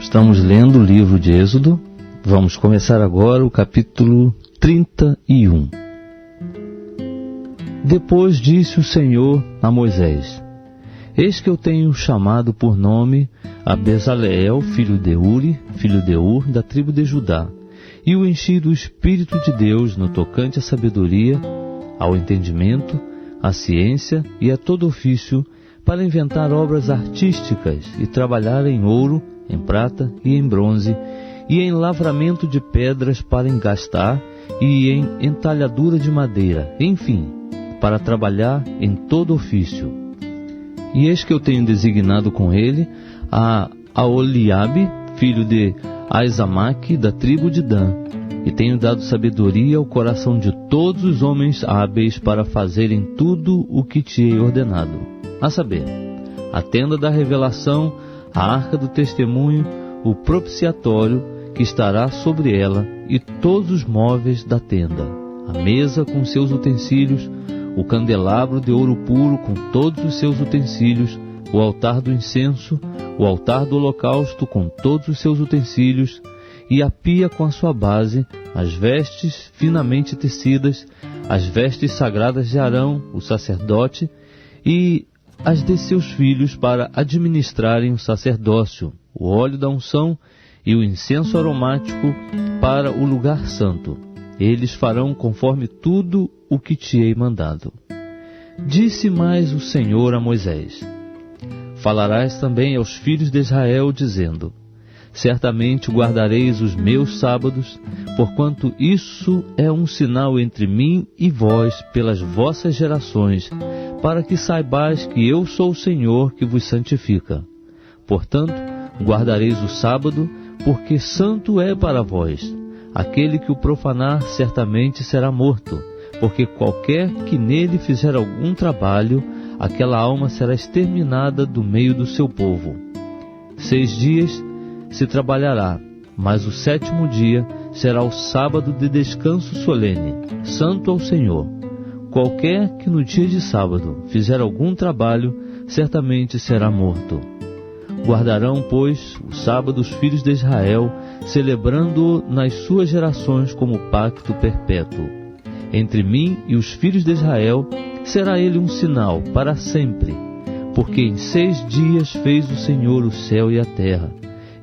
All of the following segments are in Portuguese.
Estamos lendo o livro de Êxodo. Vamos começar agora o capítulo 31. Depois disse o Senhor a Moisés: Eis que eu tenho chamado por nome a Bezaleel, filho de Uri, filho de Ur, da tribo de Judá, e o enchi do Espírito de Deus no tocante à sabedoria, ao entendimento, à ciência e a todo ofício, para inventar obras artísticas e trabalhar em ouro, em prata e em bronze, e em lavramento de pedras para engastar, e em entalhadura de madeira, enfim, para trabalhar em todo ofício. E eis que eu tenho designado com ele a Aholiabe, filho de Aizamaque, da tribo de Dan, e tenho dado sabedoria ao coração de todos os homens hábeis para fazerem tudo o que te hei ordenado, a saber, a tenda da revelação, a arca do testemunho, o propiciatório que estará sobre ela e todos os móveis da tenda, a mesa com seus utensílios, o candelabro de ouro puro com todos os seus utensílios, o altar do incenso, o altar do holocausto com todos os seus utensílios, e a pia com a sua base, as vestes finamente tecidas, as vestes sagradas de Arão, o sacerdote, e as de seus filhos para administrarem o sacerdócio, o óleo da unção e o incenso aromático para o lugar santo. Eles farão conforme tudo o que te hei mandado. Disse mais o Senhor a Moisés: Falarás também aos filhos de Israel, dizendo: Certamente guardareis os meus sábados, porquanto isso é um sinal entre mim e vós pelas vossas gerações, para que saibais que eu sou o Senhor que vos santifica. Portanto, guardareis o sábado, porque santo é para vós. Aquele que o profanar certamente será morto, porque qualquer que nele fizer algum trabalho, aquela alma será exterminada do meio do seu povo. 6 dias se trabalhará, mas o 7º dia será o sábado de descanso solene, santo ao Senhor. Qualquer que no dia de sábado fizer algum trabalho, certamente será morto. Guardarão, pois, o sábado os filhos de Israel, celebrando-o nas suas gerações como pacto perpétuo. Entre mim e os filhos de Israel será ele um sinal para sempre, porque em 6 dias fez o Senhor o céu e a terra,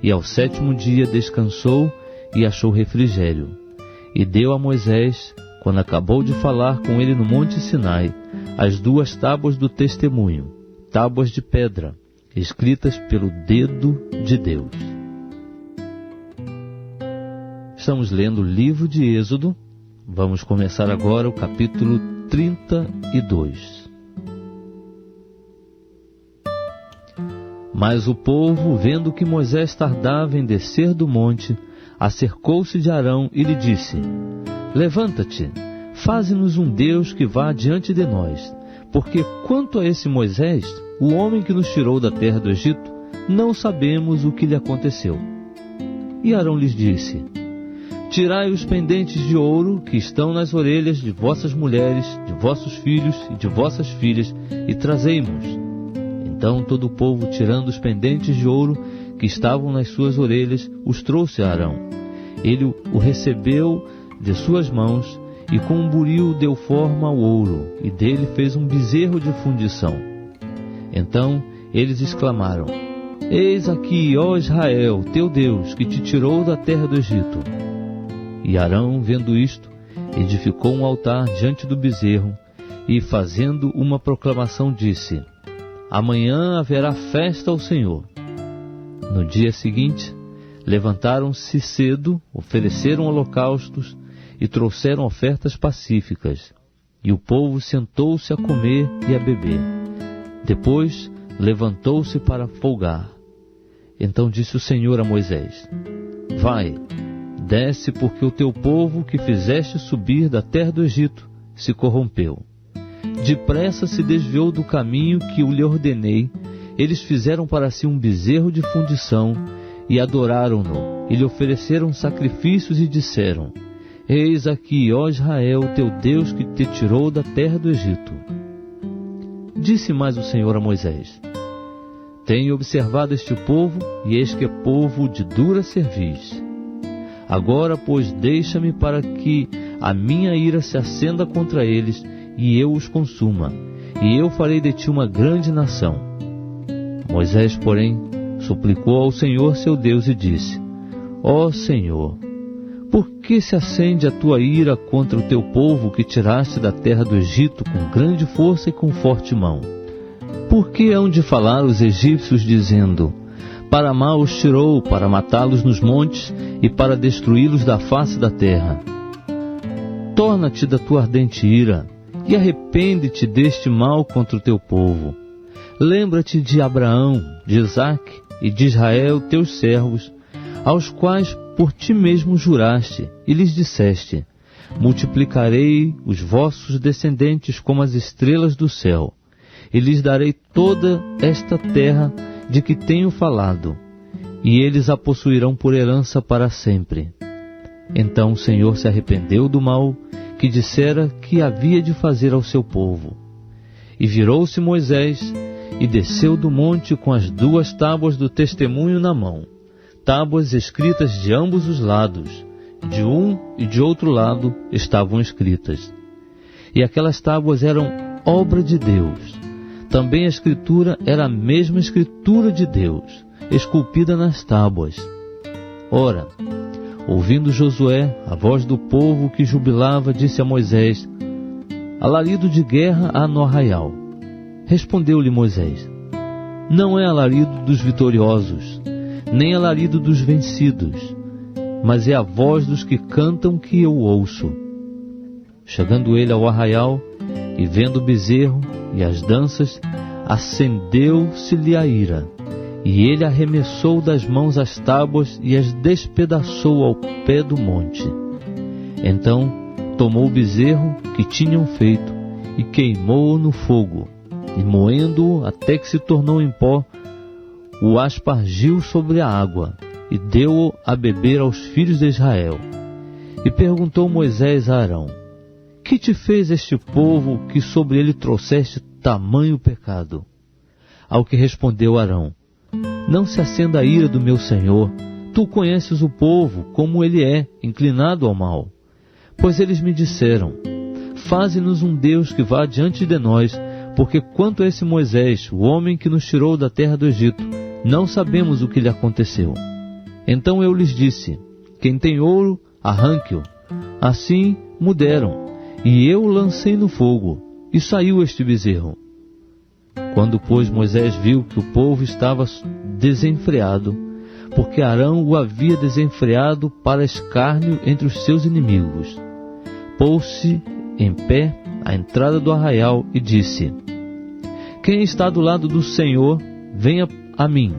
e ao 7º dia descansou e achou refrigério. E deu a Moisés, quando acabou de falar com ele no monte Sinai, as 2 tábuas do testemunho, tábuas de pedra, escritas pelo dedo de Deus. Estamos lendo o livro de Êxodo. Vamos começar agora o capítulo 32. Mas o povo, vendo que Moisés tardava em descer do monte, acercou-se de Arão e lhe disse: Levanta-te, faze-nos um Deus que vá diante de nós, porque quanto a esse Moisés, o homem que nos tirou da terra do Egito, não sabemos o que lhe aconteceu. E Arão lhes disse: Tirai os pendentes de ouro que estão nas orelhas de vossas mulheres, de vossos filhos e de vossas filhas, e trazei-mos. Então todo o povo, tirando os pendentes de ouro que estavam nas suas orelhas, os trouxe a Arão. Ele o recebeu de suas mãos, e com um buril deu forma ao ouro, e dele fez um bezerro de fundição. Então eles exclamaram: Eis aqui, ó Israel, teu Deus, que te tirou da terra do Egito. E Arão, vendo isto, edificou um altar diante do bezerro, e fazendo uma proclamação disse: Amanhã haverá festa ao Senhor. No dia seguinte, levantaram-se cedo, ofereceram holocaustos e trouxeram ofertas pacíficas. E o povo sentou-se a comer e a beber. Depois levantou-se para folgar. Então disse o Senhor a Moisés: Vai, desce, porque o teu povo que fizeste subir da terra do Egito se corrompeu. Depressa se desviou do caminho que eu lhe ordenei. Eles fizeram para si um bezerro de fundição e adoraram-no, e lhe ofereceram sacrifícios e disseram: Eis aqui, ó Israel, teu Deus que te tirou da terra do Egito. Disse mais o Senhor a Moisés: Tenho observado este povo, e eis que é povo de dura cerviz. Agora, pois, deixa-me para que a minha ira se acenda contra eles, e eu os consuma, e eu farei de ti uma grande nação. Moisés, porém, suplicou ao Senhor seu Deus e disse: Ó Senhor, por que se acende a tua ira contra o teu povo que tiraste da terra do Egito com grande força e com forte mão? Por que hão de falar os egípcios dizendo: para mal os tirou, para matá-los nos montes e para destruí-los da face da terra? Torna-te da tua ardente ira e arrepende-te deste mal contra o teu povo. Lembra-te de Abraão, de Isaque e de Israel, teus servos, aos quais por ti mesmo juraste, e lhes disseste: multiplicarei os vossos descendentes como as estrelas do céu, e lhes darei toda esta terra de que tenho falado, e eles a possuirão por herança para sempre. Então o Senhor se arrependeu do mal que dissera que havia de fazer ao seu povo. E virou-se Moisés, e desceu do monte com as 2 tábuas do testemunho na mão, tábuas escritas de ambos os lados, de um e de outro lado estavam escritas. E aquelas tábuas eram obra de Deus. Também a escritura era a mesma escritura de Deus, esculpida nas tábuas. Ora, ouvindo Josué a voz do povo que jubilava, disse a Moisés: alarido de guerra há no arraial. Respondeu-lhe Moisés: não é alarido dos vitoriosos, nem alarido dos vencidos, mas é a voz dos que cantam que eu ouço. Chegando ele ao arraial, e vendo o bezerro e as danças, acendeu-se-lhe a ira, e ele arremessou das mãos as tábuas e as despedaçou ao pé do monte. Então tomou o bezerro que tinham feito e queimou-o no fogo, e moendo-o até que se tornou em pó, o aspargiu sobre a água, e deu-o a beber aos filhos de Israel. E perguntou Moisés a Arão: que te fez este povo que sobre ele trouxeste tamanho pecado? Ao que respondeu Arão: não se acenda a ira do meu senhor, tu conheces o povo, como ele é, inclinado ao mal. Pois eles me disseram: faze-nos um Deus que vá diante de nós, porque quanto a esse Moisés, o homem que nos tirou da terra do Egito, não sabemos o que lhe aconteceu. Então eu lhes disse: quem tem ouro, arranque-o. Assim me deram, e eu o lancei no fogo, e saiu este bezerro. Quando, pois, Moisés viu que o povo estava desenfreado, porque Arão o havia desenfreado para escárnio entre os seus inimigos, pôs-se em pé à entrada do arraial e disse: quem está do lado do Senhor, venha a mim.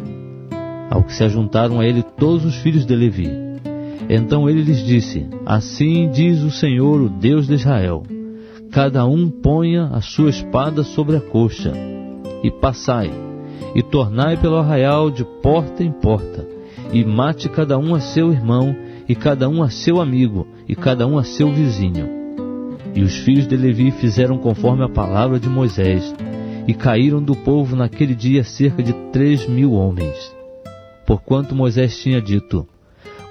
Ao que se ajuntaram a ele todos os filhos de Levi. Então ele lhes disse: assim diz o Senhor, o Deus de Israel: cada um ponha a sua espada sobre a coxa, e passai, e tornai pelo arraial de porta em porta, e mate cada um a seu irmão, e cada um a seu amigo, e cada um a seu vizinho. E os filhos de Levi fizeram conforme a palavra de Moisés, e caíram do povo naquele dia cerca de 3.000 homens. Porquanto Moisés tinha dito: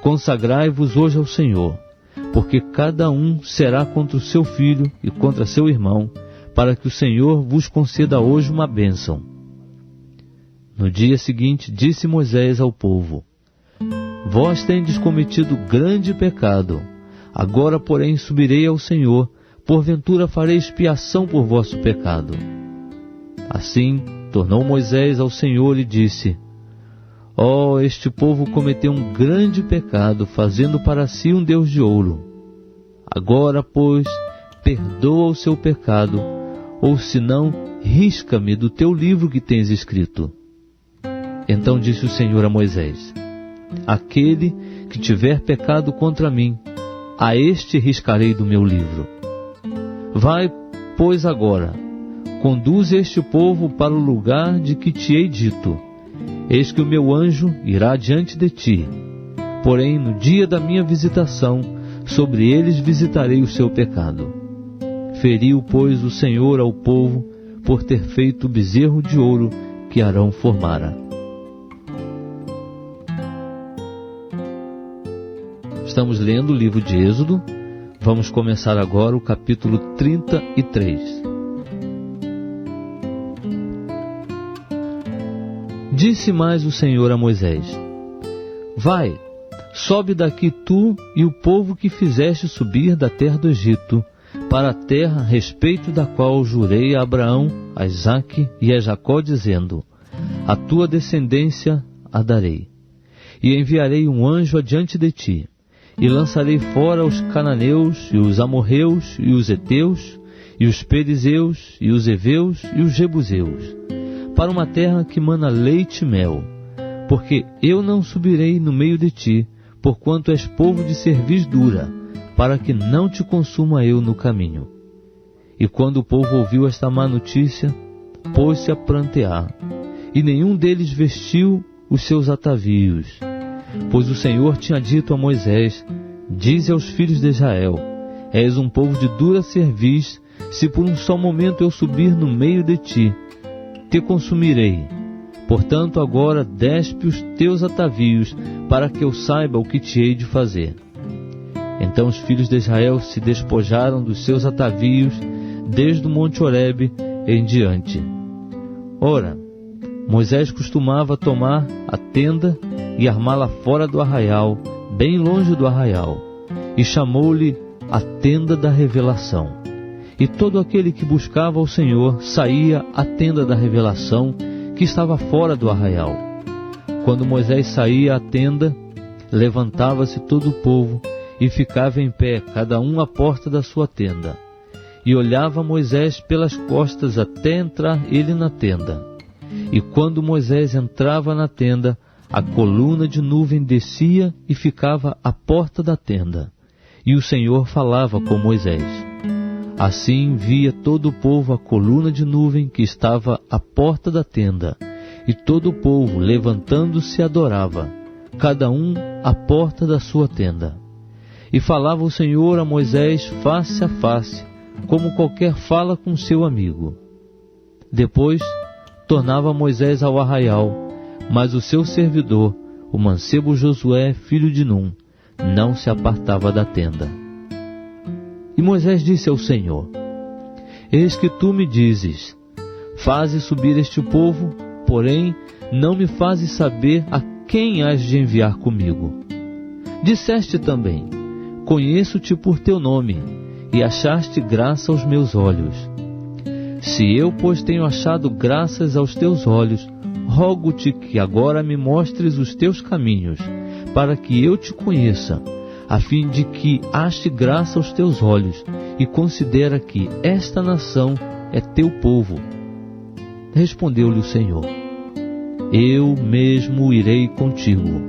consagrai-vos hoje ao Senhor, porque cada um será contra o seu filho e contra seu irmão, para que o Senhor vos conceda hoje uma bênção. No dia seguinte disse Moisés ao povo: vós tendes cometido grande pecado. Agora, porém, subirei ao Senhor, porventura farei expiação por vosso pecado. Assim tornou Moisés ao Senhor e disse: ó, este povo cometeu um grande pecado, fazendo para si um Deus de ouro. Agora, pois, perdoa o seu pecado, ou senão, risca-me do teu livro que tens escrito. Então disse o Senhor a Moisés: aquele que tiver pecado contra mim, a este riscarei do meu livro. Vai, pois, agora, conduze este povo para o lugar de que te hei dito. Eis que o meu anjo irá diante de ti. Porém, no dia da minha visitação, sobre eles visitarei o seu pecado. Feriu, pois, o Senhor ao povo, por ter feito o bezerro de ouro que Arão formara. Estamos lendo o livro de Êxodo. Vamos começar agora o capítulo 33. Disse mais o Senhor a Moisés: Vai, sobe daqui tu e o povo que fizeste subir da terra do Egito, para a terra a respeito da qual jurei a Abraão, a Isaque e a Jacó, dizendo: A tua descendência a darei. E enviarei um anjo adiante de ti, e lançarei fora os cananeus, e os amorreus, e os heteus, e os perizeus, e os heveus, e os jebuseus, para uma terra que mana leite e mel. Porque eu não subirei no meio de ti, porquanto és povo de cerviz dura, para que não te consuma eu no caminho. E quando o povo ouviu esta má notícia, pôs-se a prantear, e nenhum deles vestiu os seus atavios. Pois o Senhor tinha dito a Moisés: Dize aos filhos de Israel: És um povo de dura cerviz, se por um só momento eu subir no meio de ti, te consumirei. Portanto, agora despe os teus atavios, para que eu saiba o que te hei de fazer. Então os filhos de Israel se despojaram dos seus atavios, desde o monte Horebe em diante. Ora, Moisés costumava tomar a tenda e armá-la fora do arraial, bem longe do arraial, e chamou-lhe a tenda da revelação. E todo aquele que buscava o Senhor saía à tenda da revelação, que estava fora do arraial. Quando Moisés saía à tenda, levantava-se todo o povo e ficava em pé, cada um à porta da sua tenda. E olhava Moisés pelas costas até entrar ele na tenda. E quando Moisés entrava na tenda, a coluna de nuvem descia e ficava à porta da tenda. E o Senhor falava com Moisés. Assim via todo o povo a coluna de nuvem que estava à porta da tenda. E todo o povo, levantando-se, adorava, cada um à porta da sua tenda. E falava o Senhor a Moisés face a face, como qualquer fala com seu amigo. Depois tornava Moisés ao arraial, mas o seu servidor, o mancebo Josué, filho de Num, não se apartava da tenda. E Moisés disse ao Senhor: Eis que tu me dizes: Faze subir este povo, porém não me fazes saber a quem hás de enviar comigo. Disseste também: Conheço-te por teu nome, e achaste graça aos meus olhos. Se eu, pois, tenho achado graças aos teus olhos, rogo-te que agora me mostres os teus caminhos, para que eu te conheça, a fim de que ache graça aos teus olhos, e considera que esta nação é teu povo. Respondeu-lhe o Senhor: Eu mesmo irei contigo,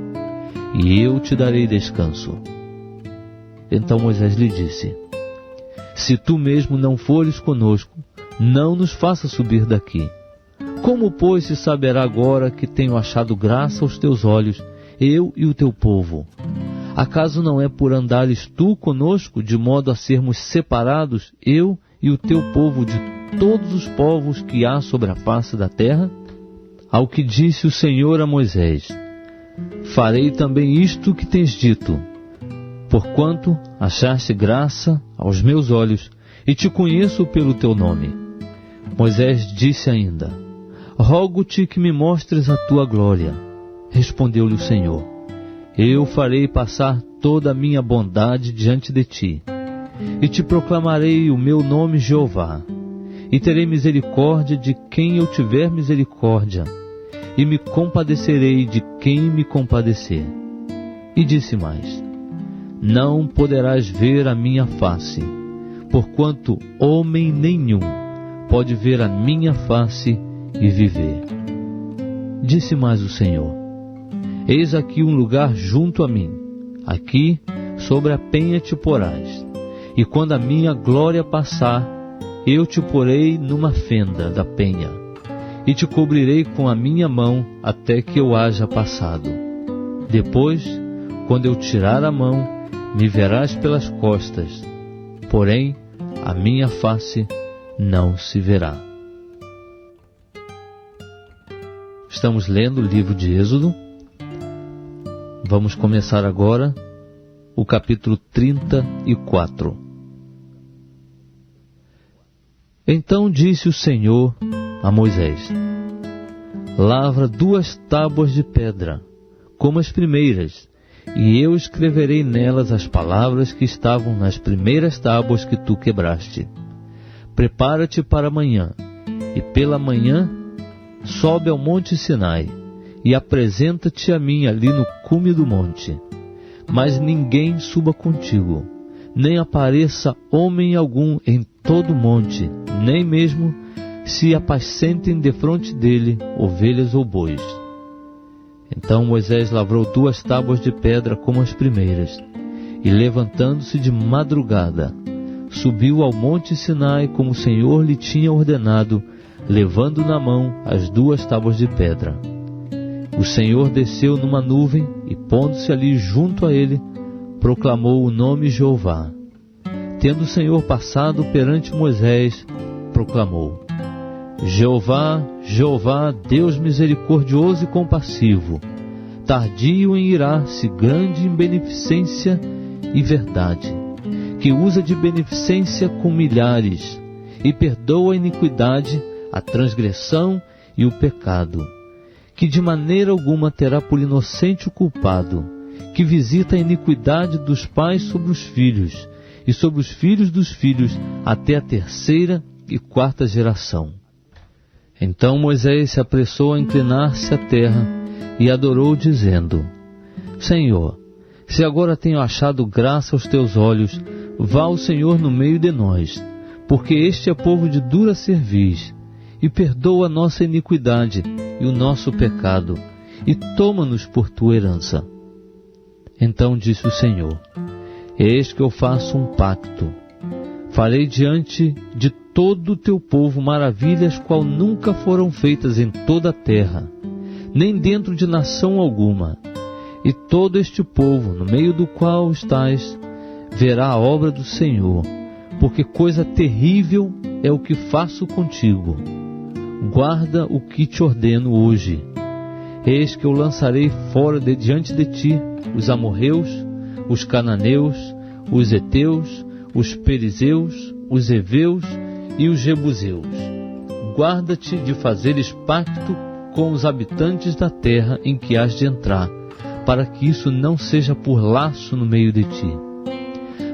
e eu te darei descanso. Então Moisés lhe disse: Se tu mesmo não fores conosco, não nos faça subir daqui. Como, pois, se saberá agora que tenho achado graça aos teus olhos, eu e o teu povo? Acaso não é por andares tu conosco, de modo a sermos separados, eu e o teu povo, de todos os povos que há sobre a face da terra? Ao que disse o Senhor a Moisés: Farei também isto que tens dito, porquanto achaste graça aos meus olhos, e te conheço pelo teu nome. Moisés disse ainda: Rogo-te que me mostres a tua glória. Respondeu-lhe o Senhor: Eu farei passar toda a minha bondade diante de ti, e te proclamarei o meu nome Jeová, e terei misericórdia de quem eu tiver misericórdia, e me compadecerei de quem me compadecer. E disse mais: Não poderás ver a minha face, porquanto homem nenhum pode ver a minha face e viver. Disse mais o Senhor: Eis aqui um lugar junto a mim, aqui sobre a penha te porás, e quando a minha glória passar, eu te porei numa fenda da penha, e te cobrirei com a minha mão até que eu haja passado. Depois, quando eu tirar a mão, me verás pelas costas, porém a minha face não se verá. Estamos lendo o livro de Êxodo. Vamos começar agora o capítulo 34. Então disse o Senhor a Moisés: lavra 2 tábuas de pedra, como as primeiras, e eu escreverei nelas as palavras que estavam nas primeiras tábuas que tu quebraste. Prepara-te para amanhã, e pela manhã sobe ao monte Sinai, e apresenta-te a mim ali no cume do monte. Mas ninguém suba contigo, nem apareça homem algum em todo o monte, nem mesmo se apacentem defronte dele ovelhas ou bois. Então Moisés lavrou 2 tábuas de pedra como as primeiras, e levantando-se de madrugada, subiu ao monte Sinai como o Senhor lhe tinha ordenado, levando na mão as 2 tábuas de pedra. O Senhor desceu numa nuvem e, pondo-se ali junto a ele, proclamou o nome Jeová. Tendo o Senhor passado perante Moisés, proclamou: Jeová, Jeová, Deus misericordioso e compassivo, tardio em irar-se, grande em beneficência e verdade, que usa de beneficência com milhares, e perdoa a iniquidade, a transgressão e o pecado, que de maneira alguma terá por inocente o culpado, que visita a iniquidade dos pais sobre os filhos, e sobre os filhos dos filhos, até a 3ª e 4ª geração. Então Moisés se apressou a inclinar-se à terra, e adorou, dizendo: Senhor, se agora tenho achado graça aos teus olhos, vá o Senhor no meio de nós, porque este é povo de dura cerviz, e perdoa a nossa iniquidade e o nosso pecado, e toma-nos por tua herança. Então disse o Senhor: eis que eu faço um pacto. Farei diante de todo o teu povo maravilhas qual nunca foram feitas em toda a terra, nem dentro de nação alguma. E todo este povo, no meio do qual estás, verá a obra do Senhor, porque coisa terrível é o que faço contigo. Guarda o que te ordeno hoje. Eis que eu lançarei fora de diante de ti os amorreus, os cananeus, os heteus, os perizeus, os heveus e os jebuseus. Guarda-te de fazeres pacto com os habitantes da terra em que hás de entrar, para que isso não seja por laço no meio de ti.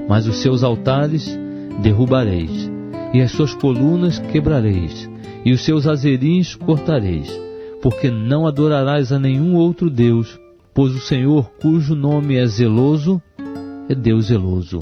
Mas os seus altares derrubareis, e as suas colunas quebrareis, e os seus azerins cortareis, porque não adorarás a nenhum outro Deus, pois o Senhor, cujo nome é zeloso, é Deus zeloso,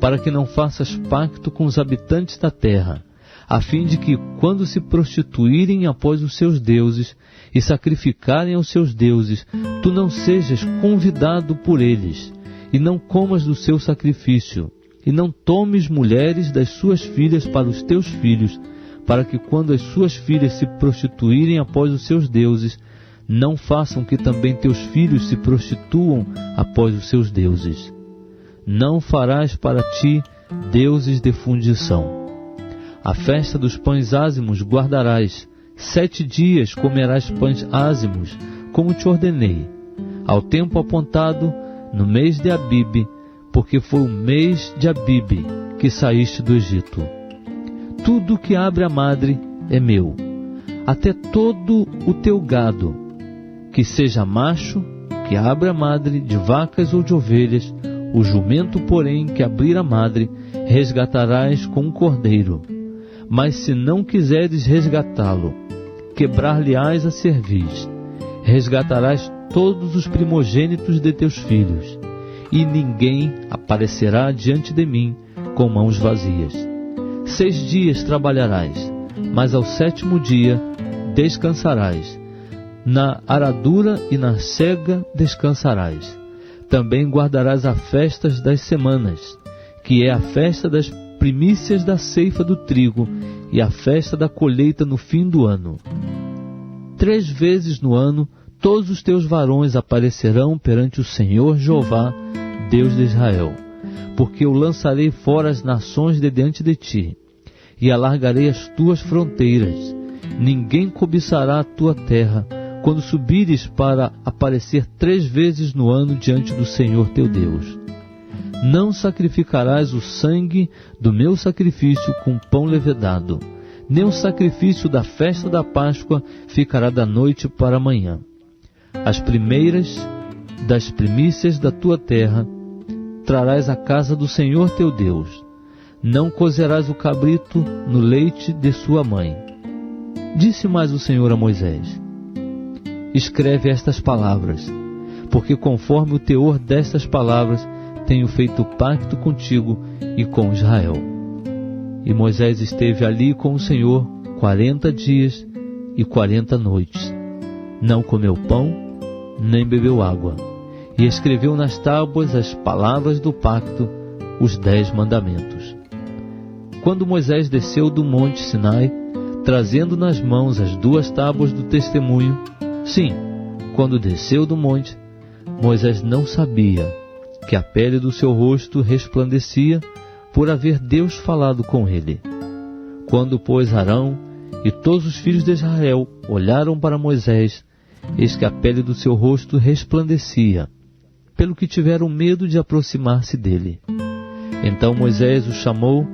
para que não faças pacto com os habitantes da terra, a fim de que, quando se prostituírem após os seus deuses e sacrificarem aos seus deuses, tu não sejas convidado por eles, e não comas do seu sacrifício, e não tomes mulheres das suas filhas para os teus filhos, para que quando as suas filhas se prostituírem após os seus deuses, não façam que também teus filhos se prostituam após os seus deuses. Não farás para ti deuses de fundição. A festa dos pães ázimos guardarás. 7 dias comerás pães ázimos, como te ordenei, ao tempo apontado, no mês de Abibe, porque foi o mês de Abibe que saíste do Egito. Tudo que abre a madre é meu, até todo o teu gado, que seja macho, que abra a madre de vacas ou de ovelhas, o jumento, porém, que abrir a madre, resgatarás com um cordeiro. Mas se não quiseres resgatá-lo, quebrar-lhe-ás a cerviz. Resgatarás todos os primogênitos de teus filhos, e ninguém aparecerá diante de mim com mãos vazias. 6 dias trabalharás, mas ao 7º dia descansarás. Na aradura e na sega descansarás. Também guardarás a festa das semanas, que é a festa das primícias da ceifa do trigo e a festa da colheita no fim do ano. 3 vezes no ano todos os teus varões aparecerão perante o Senhor Jeová, Deus de Israel, porque eu lançarei fora as nações de diante de ti, e alargarei as tuas fronteiras. Ninguém cobiçará a tua terra, quando subires para aparecer 3 vezes no ano diante do Senhor teu Deus. Não sacrificarás o sangue do meu sacrifício com pão levedado, nem o sacrifício da festa da Páscoa ficará da noite para a manhã. As primeiras das primícias da tua terra trarás à casa do Senhor teu Deus. Não cozerás o cabrito no leite de sua mãe. Disse mais o Senhor a Moisés: escreve estas palavras, porque conforme o teor destas palavras tenho feito pacto contigo e com Israel. E Moisés esteve ali com o Senhor 40 dias e 40 noites. Não comeu pão, nem bebeu água. E escreveu nas tábuas as palavras do pacto, os 10 mandamentos. Quando Moisés desceu do monte Sinai, trazendo nas mãos as 2 tábuas do testemunho, sim, quando desceu do monte, Moisés não sabia que a pele do seu rosto resplandecia por haver Deus falado com ele. Quando, pois, Arão e todos os filhos de Israel olharam para Moisés, eis que a pele do seu rosto resplandecia, pelo que tiveram medo de aproximar-se dele. Então Moisés o chamou,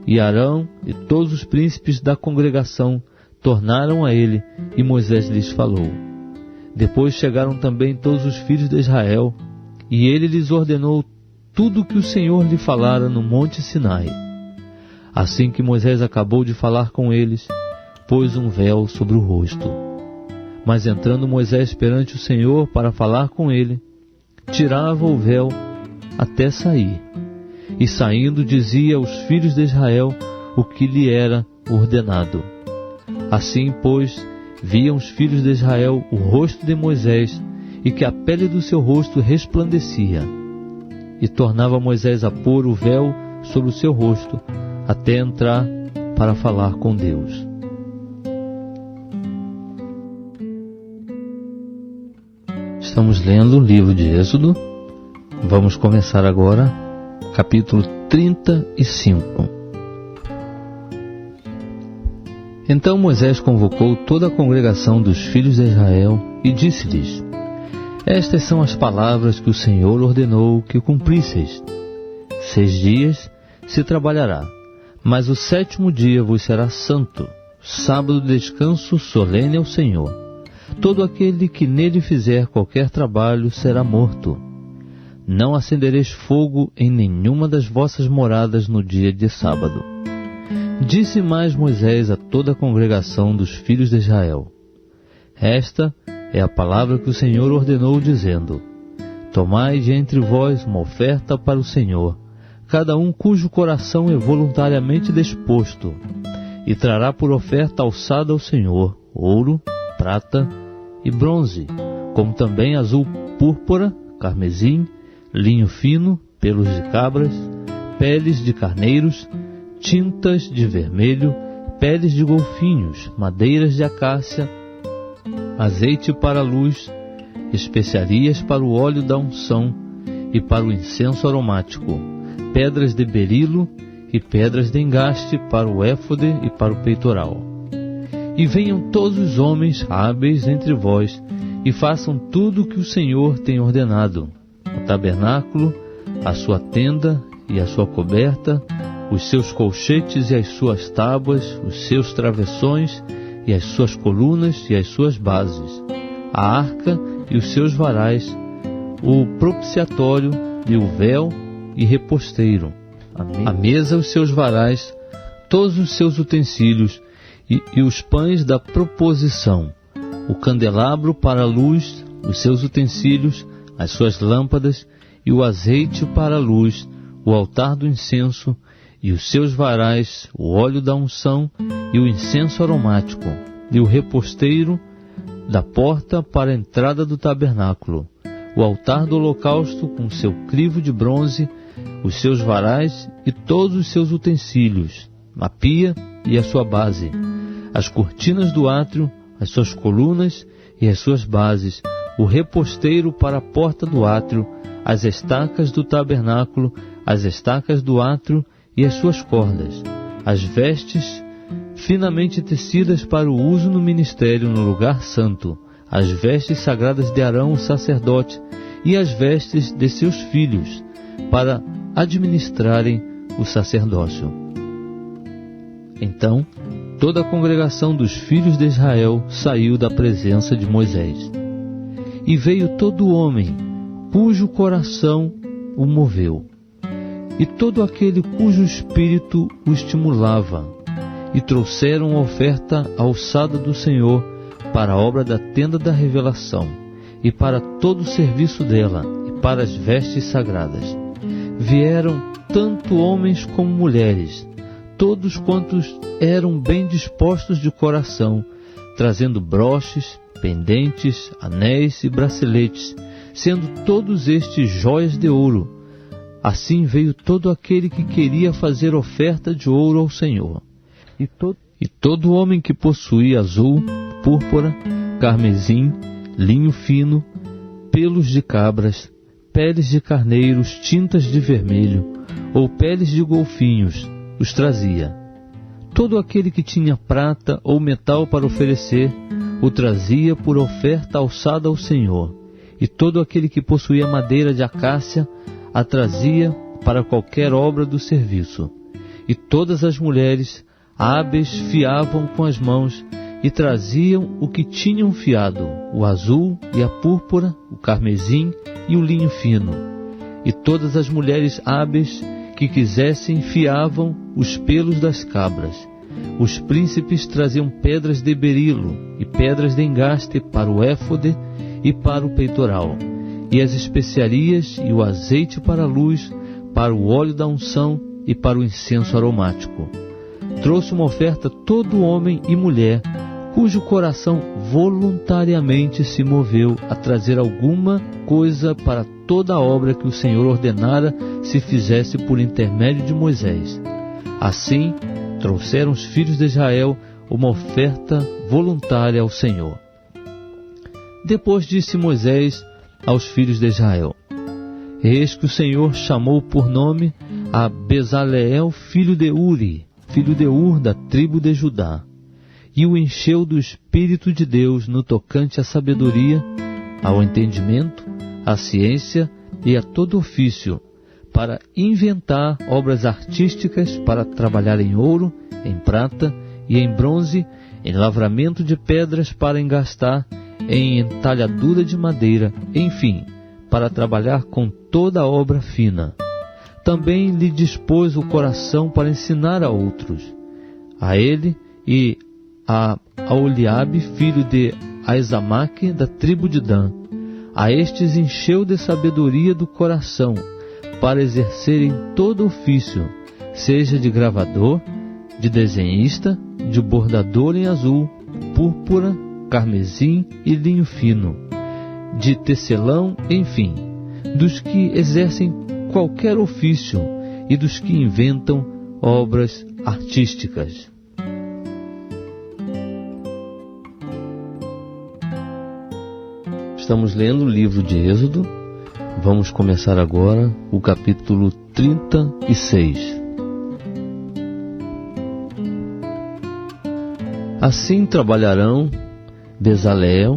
e Arão e todos os príncipes da congregação tornaram a ele, e Moisés lhes falou. Depois chegaram também todos os filhos de Israel, e ele lhes ordenou tudo o que o Senhor lhe falara no monte Sinai. Assim que Moisés acabou de falar com eles, pôs um véu sobre o rosto. Mas entrando Moisés perante o Senhor para falar com ele, tirava o véu até sair. E saindo dizia aos filhos de Israel o que lhe era ordenado. Assim, pois, viam os filhos de Israel o rosto de Moisés, e que a pele do seu rosto resplandecia. E tornava Moisés a pôr o véu sobre o seu rosto, até entrar para falar com Deus. Estamos lendo o livro de Êxodo. Vamos começar agora, capítulo 35. Então Moisés convocou toda a congregação dos filhos de Israel e disse-lhes: estas são as palavras que o Senhor ordenou que cumprisseis. 6 dias se trabalhará, mas o 7º dia vos será santo, sábado de descanso solene ao Senhor. Todo aquele que nele fizer qualquer trabalho será morto. Não acendereis fogo em nenhuma das vossas moradas no dia de sábado. Disse mais Moisés a toda a congregação dos filhos de Israel: esta é a palavra que o Senhor ordenou, dizendo: tomai de entre vós uma oferta para o Senhor, cada um cujo coração é voluntariamente disposto, e trará por oferta alçada ao Senhor ouro, prata e bronze, como também azul púrpura, carmesim, linho fino, pelos de cabras, peles de carneiros, tintas de vermelho, peles de golfinhos, madeiras de acácia, azeite para a luz, especiarias para o óleo da unção e para o incenso aromático, pedras de berilo e pedras de engaste para o éfode e para o peitoral. E venham todos os homens hábeis entre vós e façam tudo o que o Senhor tem ordenado: o tabernáculo, a sua tenda e a sua coberta, os seus colchetes e as suas tábuas, os seus travessões e as suas colunas e as suas bases, a arca e os seus varais, o propiciatório e o véu e reposteiro, a mesa, os seus varais, todos os seus utensílios e os pães da proposição, o candelabro para a luz, os seus utensílios, as suas lâmpadas e o azeite para a luz, o altar do incenso e os seus varais, o óleo da unção e o incenso aromático, e o reposteiro da porta para a entrada do tabernáculo, o altar do holocausto com seu crivo de bronze, os seus varais e todos os seus utensílios, a pia e a sua base, as cortinas do átrio, as suas colunas e as suas bases, o reposteiro para a porta do átrio, as estacas do tabernáculo, as estacas do átrio e as suas cordas, as vestes finamente tecidas para o uso no ministério no lugar santo, as vestes sagradas de Arão, o sacerdote, e as vestes de seus filhos, para administrarem o sacerdócio. Então, toda a congregação dos filhos de Israel saiu da presença de Moisés. E veio todo homem cujo coração o moveu, e todo aquele cujo espírito o estimulava, e trouxeram a oferta alçada do Senhor para a obra da tenda da revelação, e para todo o serviço dela, e para as vestes sagradas. Vieram tanto homens como mulheres, todos quantos eram bem dispostos de coração, trazendo broches, pendentes, anéis e braceletes, sendo todos estes jóias de ouro. Assim veio todo aquele que queria fazer oferta de ouro ao Senhor. E todo homem que possuía azul, púrpura, carmesim, linho fino, pelos de cabras, peles de carneiros, tintas de vermelho, ou peles de golfinhos, os trazia. Todo aquele que tinha prata ou metal para oferecer, o trazia por oferta alçada ao Senhor. E todo aquele que possuía madeira de acácia, a trazia para qualquer obra do serviço. E todas as mulheres hábeis fiavam com as mãos, e traziam o que tinham fiado, o azul e a púrpura, o carmesim e o linho fino. E todas as mulheres hábeis que quisessem fiavam os pelos das cabras. Os príncipes traziam pedras de berilo e pedras de engaste para o éfode e para o peitoral, e as especiarias e o azeite para a luz, para o óleo da unção e para o incenso aromático. Trouxe uma oferta todo homem e mulher, cujo coração voluntariamente se moveu a trazer alguma coisa para toda a obra que o Senhor ordenara se fizesse por intermédio de Moisés. Assim, trouxeram os filhos de Israel uma oferta voluntária ao Senhor. Depois disse Moisés aos filhos de Israel: Eis que o Senhor chamou por nome a Bezaleel, filho de Uri, filho de Ur, da tribo de Judá, e o encheu do Espírito de Deus no tocante à sabedoria, ao entendimento, à ciência e a todo ofício, para inventar obras artísticas, para trabalhar em ouro, em prata e em bronze, em lavramento de pedras para engastar, em entalhadura de madeira, enfim, para trabalhar com toda a obra fina. Também lhe dispôs o coração para ensinar a outros. A ele e a Aholiabe, filho de Aizamaque, da tribo de Dan. A estes encheu de sabedoria do coração, para exercerem todo ofício, seja de gravador, de desenhista, de bordador em azul, púrpura, carmesim e linho fino, de tecelão, enfim, dos que exercem qualquer ofício e dos que inventam obras artísticas. Estamos lendo o livro de Êxodo. Vamos começar agora o capítulo 36. Assim trabalharão Bezaleel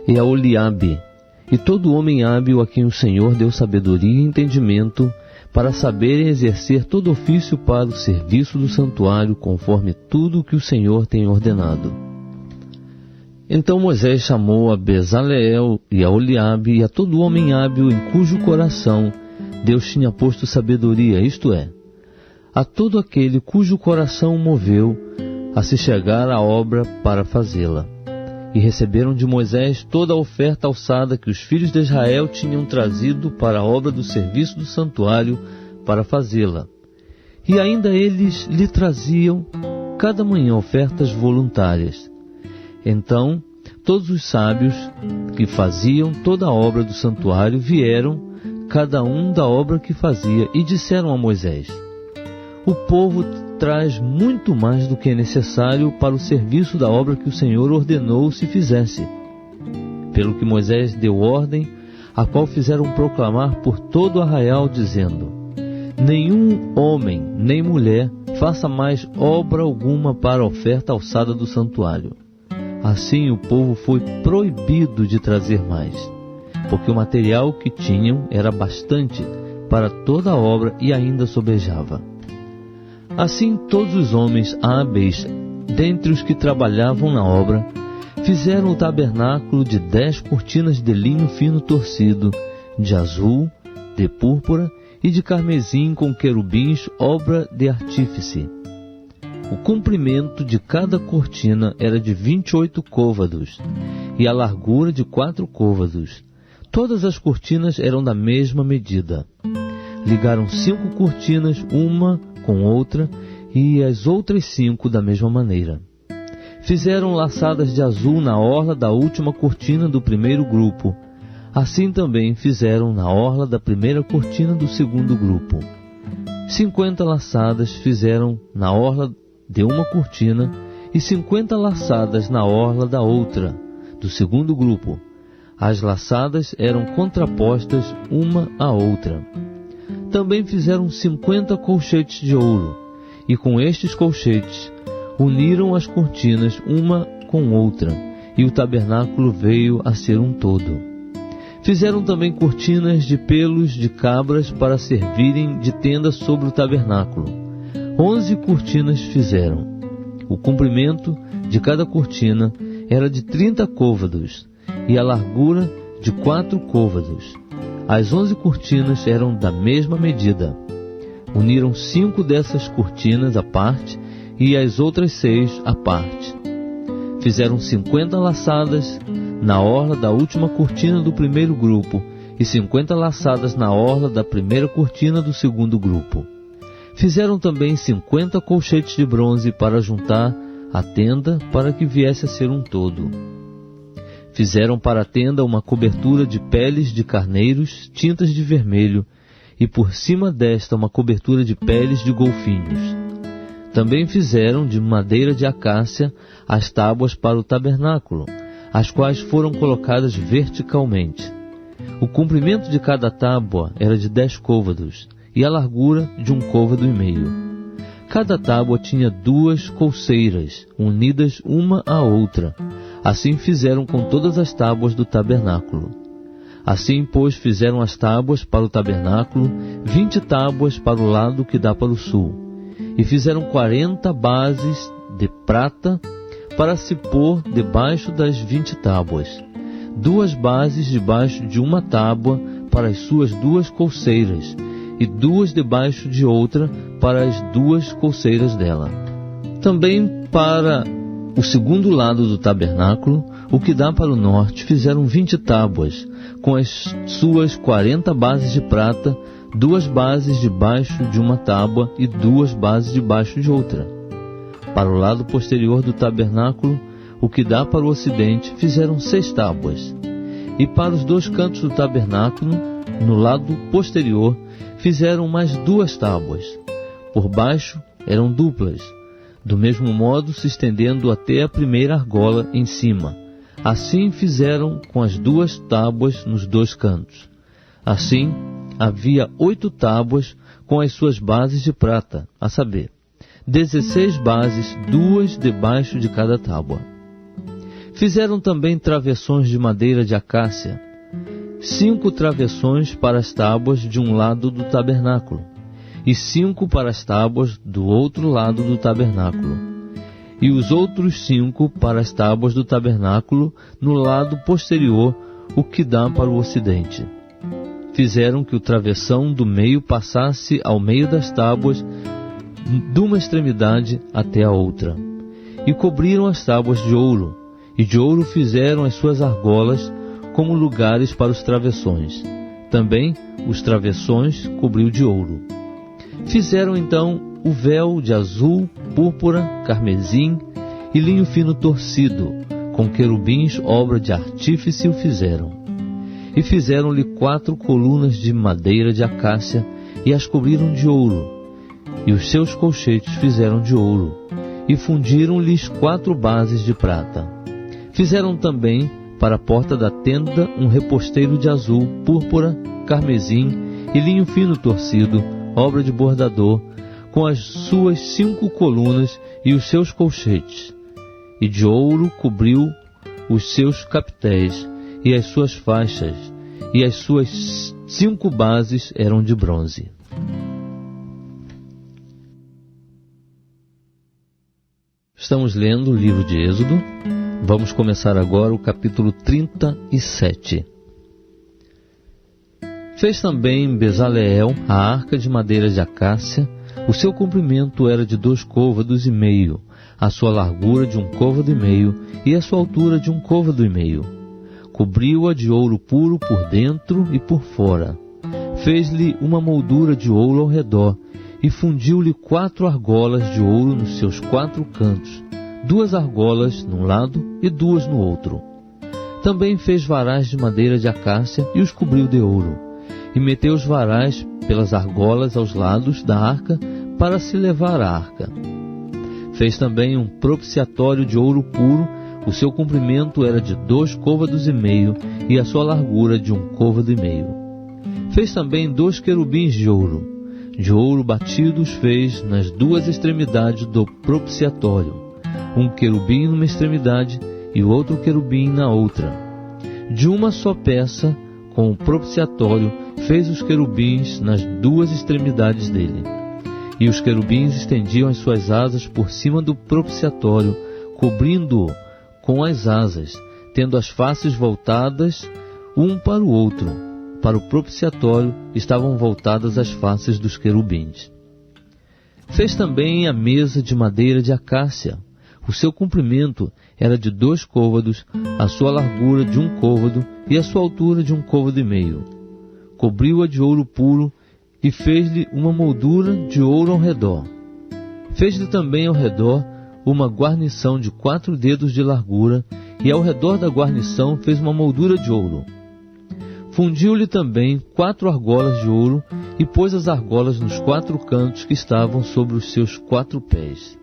e Aholiabe, e todo homem hábil a quem o Senhor deu sabedoria e entendimento, para saberem exercer todo ofício para o serviço do santuário, conforme tudo o que o Senhor tem ordenado. Então Moisés chamou a Bezaleel e a Aholiabe e a todo homem hábil em cujo coração Deus tinha posto sabedoria, isto é, a todo aquele cujo coração o moveu a se chegar à obra para fazê-la. E receberam de Moisés toda a oferta alçada que os filhos de Israel tinham trazido para a obra do serviço do santuário para fazê-la. E ainda eles lhe traziam cada manhã ofertas voluntárias. Então, todos os sábios que faziam toda a obra do santuário vieram, cada um da obra que fazia, e disseram a Moisés: O povo traz muito mais do que é necessário para o serviço da obra que o Senhor ordenou se fizesse. Pelo que Moisés deu ordem, a qual fizeram proclamar por todo o arraial, dizendo: Nenhum homem nem mulher faça mais obra alguma para a oferta alçada do santuário. Assim o povo foi proibido de trazer mais, porque o material que tinham era bastante para toda a obra e ainda sobejava. Assim todos os homens hábeis, dentre os que trabalhavam na obra, fizeram o tabernáculo de 10 cortinas de linho fino torcido, de azul, de púrpura e de carmesim com querubins, obra de artífice. O comprimento de cada cortina era de 28 côvados, e a largura de 4 côvados. Todas as cortinas eram da mesma medida. Ligaram 5 cortinas, uma com outra, e as outras 5 da mesma maneira. Fizeram laçadas de azul na orla da última cortina do primeiro grupo. Assim também fizeram na orla da primeira cortina do segundo grupo. 50 laçadas fizeram na orla de uma cortina e 50 laçadas na orla da outra, do segundo grupo. As laçadas eram contrapostas uma à outra. Também fizeram 50 colchetes de ouro, e com estes colchetes uniram as cortinas uma com outra, e o tabernáculo veio a ser um todo. Fizeram também cortinas de pelos de cabras para servirem de tenda sobre o tabernáculo. 11 cortinas fizeram. O comprimento de cada cortina era de 30 côvados, e a largura de 4 côvados. As 11 cortinas eram da mesma medida. Uniram 5 dessas cortinas à parte, e as outras 6 à parte. Fizeram 50 laçadas na orla da última cortina do primeiro grupo, e 50 laçadas na orla da primeira cortina do segundo grupo. Fizeram também 50 colchetes de bronze para juntar a tenda, para que viesse a ser um todo. Fizeram para a tenda uma cobertura de peles de carneiros, tintas de vermelho, e por cima desta uma cobertura de peles de golfinhos. Também fizeram de madeira de acácia as tábuas para o tabernáculo, as quais foram colocadas verticalmente. O comprimento de cada tábua era de 10 côvados, e a largura de 1 côvado e meio. Cada tábua tinha 2 colseiras, unidas uma à outra. Assim fizeram com todas as tábuas do tabernáculo. Assim, pois, fizeram as tábuas para o tabernáculo, 20 tábuas para o lado que dá para o sul. E fizeram 40 bases de prata para se pôr debaixo das 20 tábuas. 2 bases debaixo de uma tábua para as suas 2 colseiras, e 2 debaixo de outra para as 2 colseiras dela. Também para o segundo lado do tabernáculo, o que dá para o norte, fizeram 20 tábuas, com as suas 40 bases de prata, 2 bases debaixo de uma tábua e 2 bases debaixo de outra. Para o lado posterior do tabernáculo, o que dá para o ocidente, fizeram 6 tábuas. E para os 2 cantos do tabernáculo, no lado posterior, fizeram mais 2 tábuas. Por baixo eram duplas, do mesmo modo se estendendo até a primeira argola em cima. Assim fizeram com as 2 tábuas nos 2 cantos. Assim havia 8 tábuas com as suas bases de prata, a saber, 16 bases, 2 debaixo de cada tábua. Fizeram também travessões de madeira de acácia, 5 travessões para as tábuas de um lado do tabernáculo, e 5 para as tábuas do outro lado do tabernáculo, e os outros 5 para as tábuas do tabernáculo no lado posterior, o que dá para o ocidente. Fizeram que o travessão do meio passasse ao meio das tábuas, de uma extremidade até a outra, e cobriram as tábuas de ouro, e de ouro fizeram as suas argolas como lugares para os travessões. Também os travessões cobriu de ouro. Fizeram então o véu de azul, púrpura, carmesim e linho fino torcido, com querubins, obra de artífice o fizeram. E fizeram-lhe 4 colunas de madeira de acácia, e as cobriram de ouro, e os seus colchetes fizeram de ouro, e fundiram-lhes 4 bases de prata. Fizeram também para a porta da tenda um reposteiro de azul, púrpura, carmesim e linho fino torcido, obra de bordador, com as suas 5 colunas e os seus colchetes. E de ouro cobriu os seus capitéis, e as suas faixas, e as suas 5 bases eram de bronze. Estamos lendo o livro de Êxodo. Vamos começar agora o capítulo 37. Fez também Bezaleel a arca de madeira de acácia. O seu comprimento era de 2 côvados e meio, a sua largura de 1 côvado e meio e a sua altura de 1 côvado e meio. Cobriu-a de ouro puro por dentro e por fora. Fez-lhe uma moldura de ouro ao redor e fundiu-lhe 4 argolas de ouro nos seus 4 cantos, 2 argolas num lado e 2 no outro. Também fez varais de madeira de acácia e os cobriu de ouro, e meteu os varais pelas argolas aos lados da arca para se levar a arca. Fez também um propiciatório de ouro puro. O seu comprimento era de 2 côvados e meio e a sua largura de 1 côvado e meio. Fez também 2 querubins de ouro batido os fez nas 2 extremidades do propiciatório, um querubim numa extremidade e o outro querubim na outra. De uma só peça, com o propiciatório, fez os querubins nas 2 extremidades dele. E os querubins estendiam as suas asas por cima do propiciatório, cobrindo-o com as asas, tendo as faces voltadas um para o outro. Para o propiciatório estavam voltadas as faces dos querubins. Fez também a mesa de madeira de acácia. O seu comprimento era de 2 côvados, a sua largura de 1 côvado e a sua altura de 1 côvado e meio. Cobriu-a de ouro puro e fez-lhe uma moldura de ouro ao redor. Fez-lhe também ao redor uma guarnição de 4 dedos de largura, e ao redor da guarnição fez uma moldura de ouro. Fundiu-lhe também 4 argolas de ouro, e pôs as argolas nos 4 cantos que estavam sobre os seus 4 pés.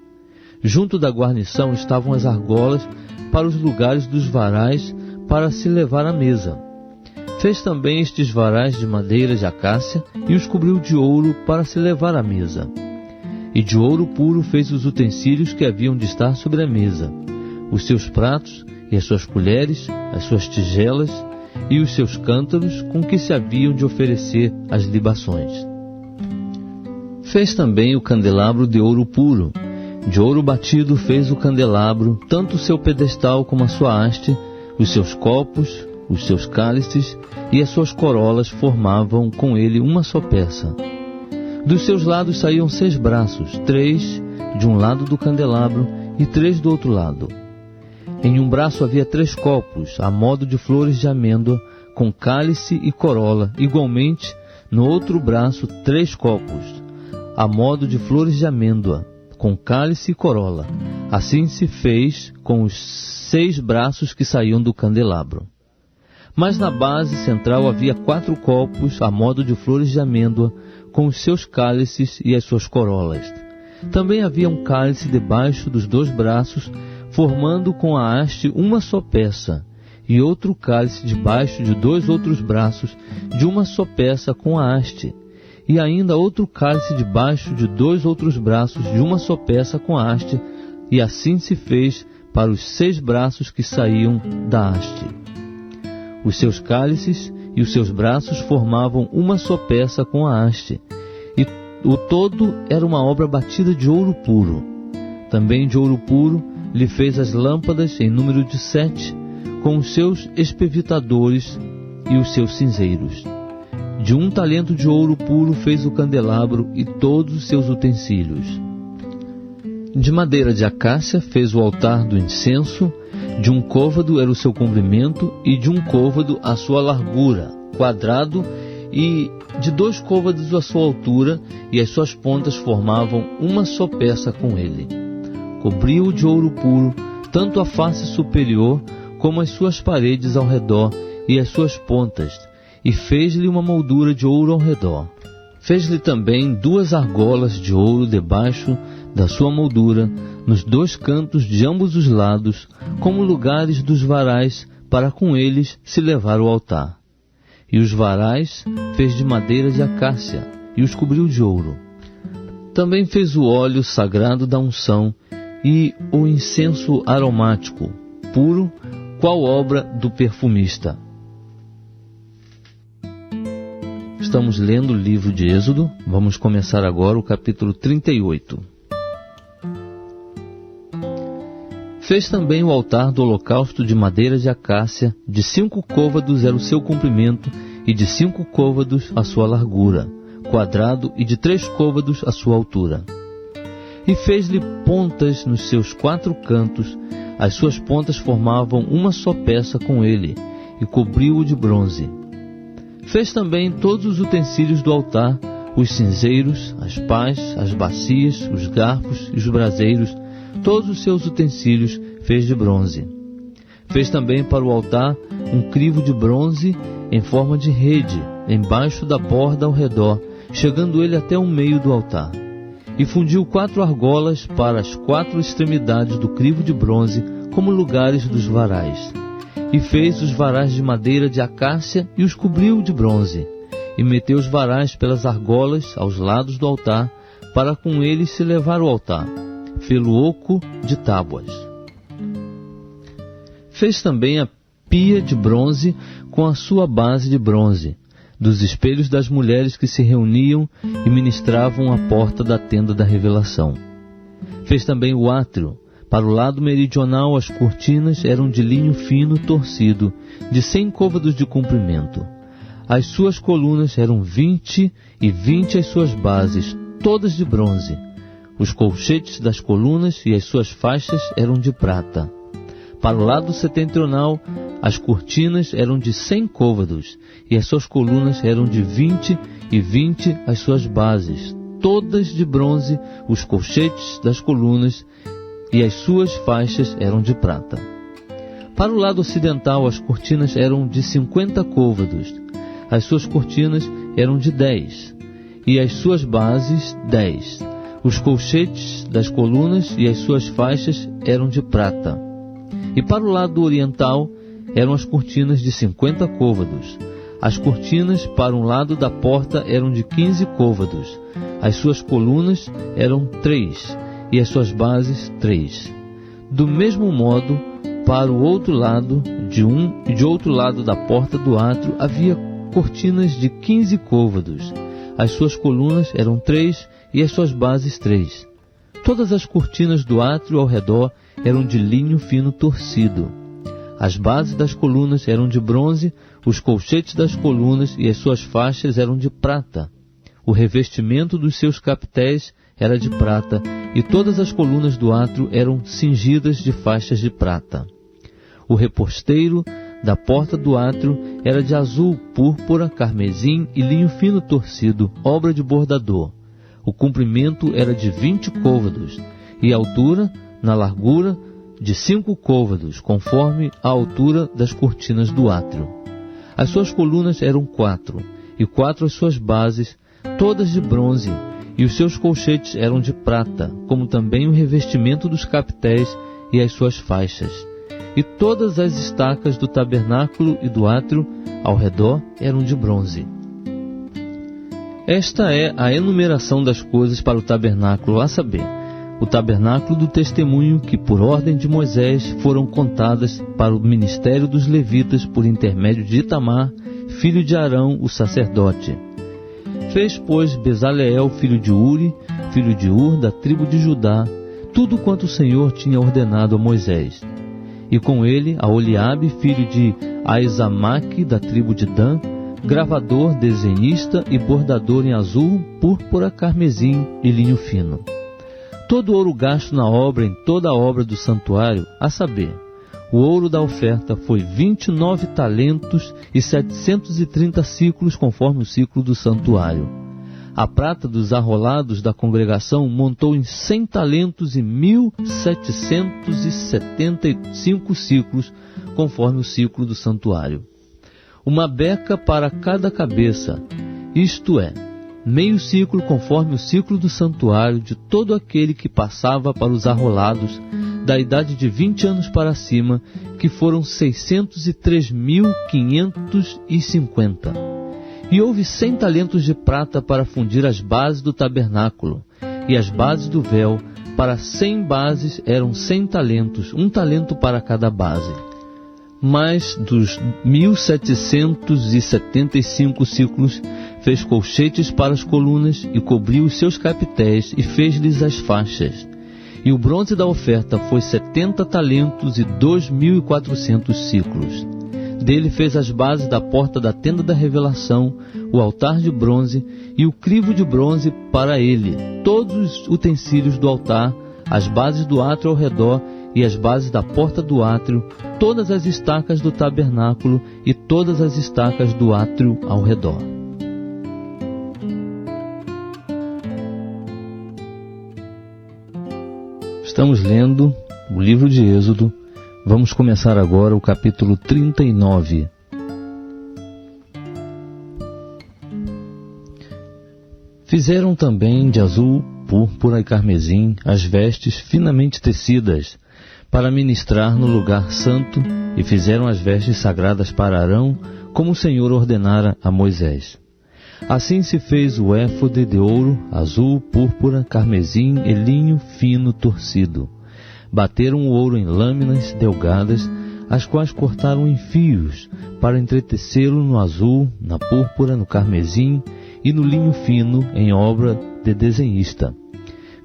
Junto da guarnição estavam as argolas para os lugares dos varais para se levar à mesa. Fez também estes varais de madeira de acácia e os cobriu de ouro para se levar à mesa. E de ouro puro fez os utensílios que haviam de estar sobre a mesa, os seus pratos e as suas colheres, as suas tigelas e os seus cântaros com que se haviam de oferecer as libações. Fez também o candelabro de ouro puro. De ouro batido fez o candelabro, tanto o seu pedestal como a sua haste, os seus copos, os seus cálices e as suas corolas formavam com ele uma só peça. Dos seus lados saíam 6 braços, 3 de um lado do candelabro e 3 do outro lado. Em um braço havia 3 copos, a modo de flores de amêndoa, com cálice e corola. Igualmente, no outro braço, 3 copos, a modo de flores de amêndoa, com cálice e corola. Assim se fez com os 6 braços que saíam do candelabro. Mas na base central havia 4 copos, a modo de flores de amêndoa, com os seus cálices e as suas corolas. Também havia um cálice debaixo dos 2 braços, formando com a haste uma só peça, e outro cálice debaixo de 2 outros braços, de uma só peça com a haste, e ainda outro cálice debaixo de 2 outros braços, de uma só peça com a haste, e assim se fez para os 6 braços que saíam da haste. Os seus cálices e os seus braços formavam uma só peça com a haste, e o todo era uma obra batida de ouro puro. Também de ouro puro lhe fez as lâmpadas em número de 7, com os seus espevitadores e os seus cinzeiros. De 1 talento de ouro puro fez o candelabro e todos os seus utensílios. De madeira de acácia fez o altar do incenso. De 1 côvado era o seu comprimento, e de 1 côvado a sua largura, quadrado, e de 2 côvados a sua altura, e as suas pontas formavam uma só peça com ele. Cobriu-o de ouro puro, tanto a face superior como as suas paredes ao redor e as suas pontas, e fez-lhe uma moldura de ouro ao redor. Fez-lhe também 2 argolas de ouro debaixo da sua moldura, nos 2 cantos de ambos os lados, como lugares dos varais, para com eles se levar o altar. E os varais fez de madeira de acácia, e os cobriu de ouro. Também fez o óleo sagrado da unção, e o incenso aromático, puro, qual obra do perfumista. estamos lendo o livro de Êxodo. Vamos começar agora o capítulo 38. Fez também o altar do holocausto de madeira de acácia, de 5 côvados era o seu comprimento, e de 5 côvados a sua largura, quadrado, e de 3 côvados a sua altura. E fez-lhe pontas nos seus 4 cantos, as suas pontas formavam uma só peça com ele, e cobriu-o de bronze. Fez também todos os utensílios do altar, os cinzeiros, as pás, as bacias, os garfos e os braseiros, todos os seus utensílios fez de bronze. Fez também para o altar um crivo de bronze em forma de rede, embaixo da borda ao redor, chegando ele até o meio do altar. E fundiu 4 argolas para as 4 extremidades do crivo de bronze, como lugares dos varais. E fez os varais de madeira de acácia e os cobriu de bronze. E meteu os varais pelas argolas aos lados do altar, para com eles se levar o altar. Fê-lo oco de tábuas. Fez também a pia de bronze com a sua base de bronze, dos espelhos das mulheres que se reuniam e ministravam à porta da tenda da revelação. Fez também o átrio. Para o lado meridional as cortinas eram de linho fino torcido, de 100 côvados de comprimento. As suas colunas eram 20 e 20 as suas bases, todas de bronze. Os colchetes das colunas e as suas faixas eram de prata. Para o lado setentrional, as cortinas eram de 100 côvados, e as suas colunas eram de 20 e 20 as suas bases, todas de bronze. Os colchetes das colunas e as suas faixas eram de prata. Para o lado ocidental, as cortinas eram de 50 côvados, as suas cortinas eram de 10, e as suas bases 10. Os colchetes das colunas e as suas faixas eram de prata. E para o lado oriental eram as cortinas de 50 côvados. As cortinas para um lado da porta eram de 15 côvados. As suas colunas eram 3 e as suas bases 3. Do mesmo modo, para o outro lado, de outro lado da porta do átrio, havia cortinas de 15 côvados. As suas colunas eram 3 e as suas bases 3. Todas as cortinas do átrio ao redor eram de linho fino torcido. As bases das colunas eram de bronze, os colchetes das colunas e as suas faixas eram de prata. O revestimento dos seus capitéis era de prata, e todas as colunas do átrio eram cingidas de faixas de prata. O reposteiro da porta do átrio era de azul, púrpura, carmesim e linho fino torcido, obra de bordador. O comprimento era de 20 côvados, e a altura, na largura, de 5 côvados, conforme a altura das cortinas do átrio. As suas colunas eram 4, e 4 as suas bases, todas de bronze, e os seus colchetes eram de prata, como também o revestimento dos capitéis e as suas faixas. E todas as estacas do tabernáculo e do átrio ao redor eram de bronze. Esta é a enumeração das coisas para o tabernáculo, a saber, o tabernáculo do testemunho, que por ordem de Moisés foram contadas para o ministério dos levitas por intermédio de Itamar, filho de Arão, o sacerdote. Fez, pois, Bezaleel, filho de Uri, filho de Ur, da tribo de Judá, tudo quanto o Senhor tinha ordenado a Moisés. E com ele a Oliabe, filho de Aizamaque, da tribo de Dan, gravador, desenhista e bordador em azul, púrpura, carmesim e linho fino. Todo o ouro gasto na obra, em toda a obra do santuário, a saber, o ouro da oferta foi 29 talentos e 730 ciclos, conforme o ciclo do santuário. A prata dos arrolados da congregação montou em 100 talentos e 1.775 ciclos, conforme o ciclo do santuário. Uma beca para cada cabeça, isto é, meio ciclo conforme o ciclo do santuário de todo aquele que passava para os arrolados, da idade de 20 anos para cima, que foram 603.550. E houve 100 talentos de prata para fundir as bases do tabernáculo, e as bases do véu, para 100 bases eram 100 talentos, 1 talento para cada base. Mas dos 1775 ciclos fez colchetes para as colunas e cobriu os seus capitéis e fez-lhes as faixas. E o bronze da oferta foi 70 talentos e 2.400 ciclos. Dele fez as bases da porta da tenda da revelação, o altar de bronze e o crivo de bronze para ele, todos os utensílios do altar, as bases do átrio ao redor e as bases da porta do átrio, todas as estacas do tabernáculo e todas as estacas do átrio ao redor. Estamos lendo o livro de Êxodo. Vamos começar agora o capítulo 39. Fizeram também de azul, púrpura e carmesim as vestes finamente tecidas, para ministrar no lugar santo, e fizeram as vestes sagradas para Arão, como o Senhor ordenara a Moisés. Assim se fez o éfode de ouro, azul, púrpura, carmesim e linho fino torcido. Bateram o ouro em lâminas delgadas, as quais cortaram em fios, para entretecê-lo no azul, na púrpura, no carmesim e no linho fino, em obra de desenhista.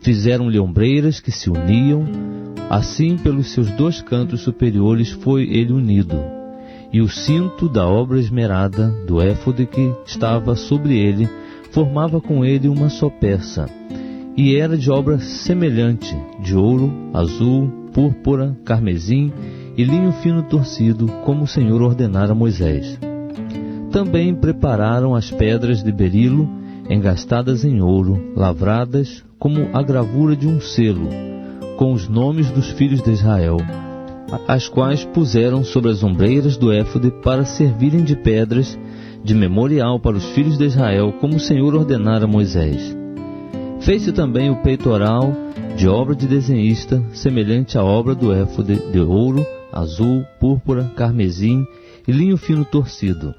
Fizeram-lhe ombreiras que se uniam, assim pelos seus dois cantos superiores foi ele unido. E o cinto da obra esmerada do éfode que estava sobre ele formava com ele uma só peça, e era de obra semelhante, de ouro, azul, púrpura, carmesim e linho fino torcido, como o Senhor ordenara a Moisés. Também prepararam as pedras de berilo, engastadas em ouro, lavradas como a gravura de um selo, com os nomes dos filhos de Israel, as quais puseram sobre as ombreiras do éfode para servirem de pedras de memorial para os filhos de Israel, como o Senhor ordenara a Moisés. Fez-se também o peitoral de obra de desenhista, semelhante à obra do éfode, de ouro, azul, púrpura, carmesim e linho fino torcido.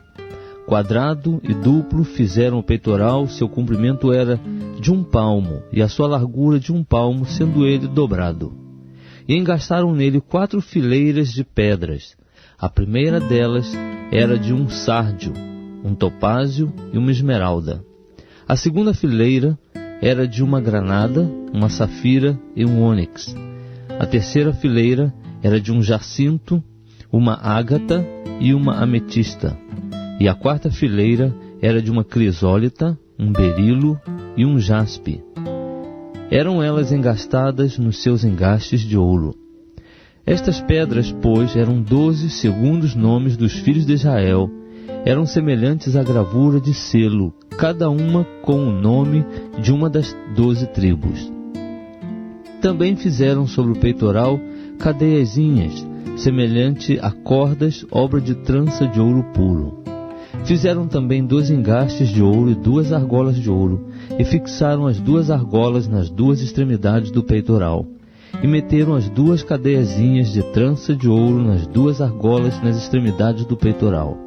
Quadrado e duplo fizeram o peitoral, seu comprimento era de 1 palmo, e a sua largura de 1 palmo, sendo ele dobrado. E engastaram nele 4 fileiras de pedras. A primeira delas era de um sárdio, um topázio e uma esmeralda. A segunda fileira era de uma granada, uma safira e um ônix. A terceira fileira era de um jacinto, uma ágata e uma ametista. E a quarta fileira era de uma crisólita, um berilo e um jaspe. Eram elas engastadas nos seus engastes de ouro. Estas pedras, pois, eram 12 segundo os nomes dos filhos de Israel. Eram semelhantes à gravura de selo, cada uma com o nome de uma das 12 tribos. Também fizeram sobre o peitoral cadeiazinhas, semelhante a cordas, obra de trança de ouro puro. Fizeram também 2 engastes de ouro e 2 argolas de ouro, e fixaram as 2 argolas nas 2 extremidades do peitoral, e meteram as 2 cadeiazinhas de trança de ouro nas 2 argolas nas extremidades do peitoral.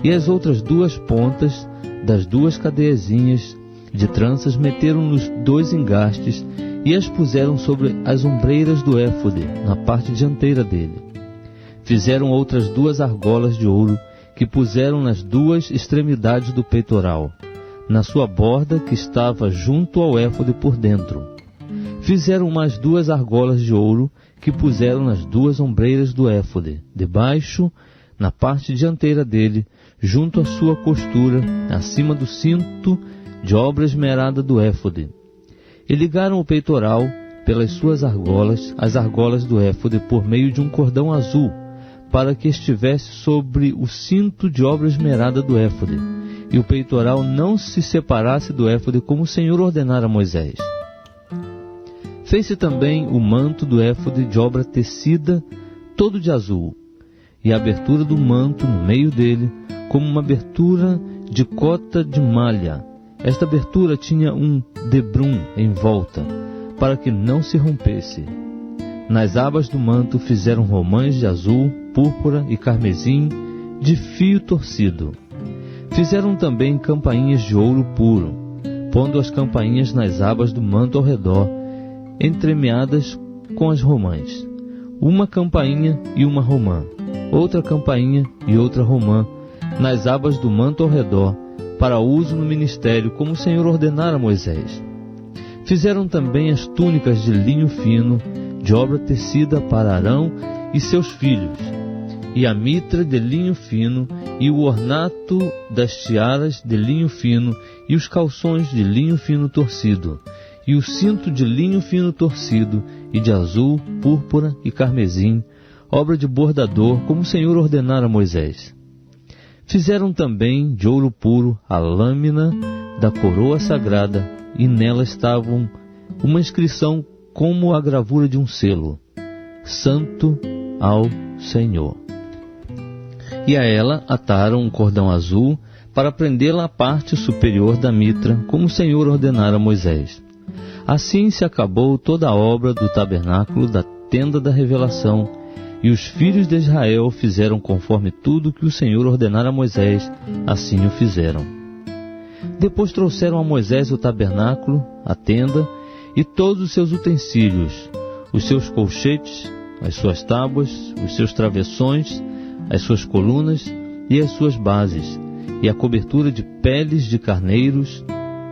E as outras 2 pontas das 2 cadeiazinhas de tranças meteram nos 2 engastes, e as puseram sobre as ombreiras do éfode, na parte dianteira dele. Fizeram outras 2 argolas de ouro, que puseram nas 2 extremidades do peitoral, na sua borda que estava junto ao éfode por dentro. Fizeram mais 2 argolas de ouro, que puseram nas 2 ombreiras do éfode, debaixo, na parte dianteira dele, junto à sua costura, acima do cinto de obra esmerada do éfode. E ligaram o peitoral pelas suas argolas, as argolas do éfode, por meio de um cordão azul, para que estivesse sobre o cinto de obra esmerada do éfode, e o peitoral não se separasse do éfode, como o Senhor ordenara a Moisés. Fez-se também o manto do éfode de obra tecida, todo de azul, e a abertura do manto no meio dele, como uma abertura de cota de malha. Esta abertura tinha um debrum em volta, para que não se rompesse. Nas abas do manto fizeram romãs de azul, púrpura e carmesim, de fio torcido. Fizeram também campainhas de ouro puro, pondo as campainhas nas abas do manto ao redor, entremeadas com as romãs, uma campainha e uma romã. outra campainha e outra romã, nas abas do manto ao redor, para uso no ministério, como o Senhor ordenara a Moisés. Fizeram também as túnicas de linho fino, de obra tecida para Arão e seus filhos, e a mitra de linho fino, e o ornato das tiaras de linho fino, e os calções de linho fino torcido, e o cinto de linho fino torcido, e de azul, púrpura e carmesim, obra de bordador, como o Senhor ordenara a Moisés. Fizeram também de ouro puro a lâmina da coroa sagrada, e nela estavam uma inscrição como a gravura de um selo: Santo ao Senhor. E a ela ataram um cordão azul para prendê-la à parte superior da mitra, como o Senhor ordenara a Moisés. Assim se acabou toda a obra do tabernáculo da tenda da revelação, e os filhos de Israel fizeram conforme tudo que o Senhor ordenara a Moisés, assim o fizeram. Depois trouxeram a Moisés o tabernáculo, a tenda e todos os seus utensílios, os seus colchetes, as suas tábuas, os seus travessões, as suas colunas e as suas bases, e a cobertura de peles de carneiros,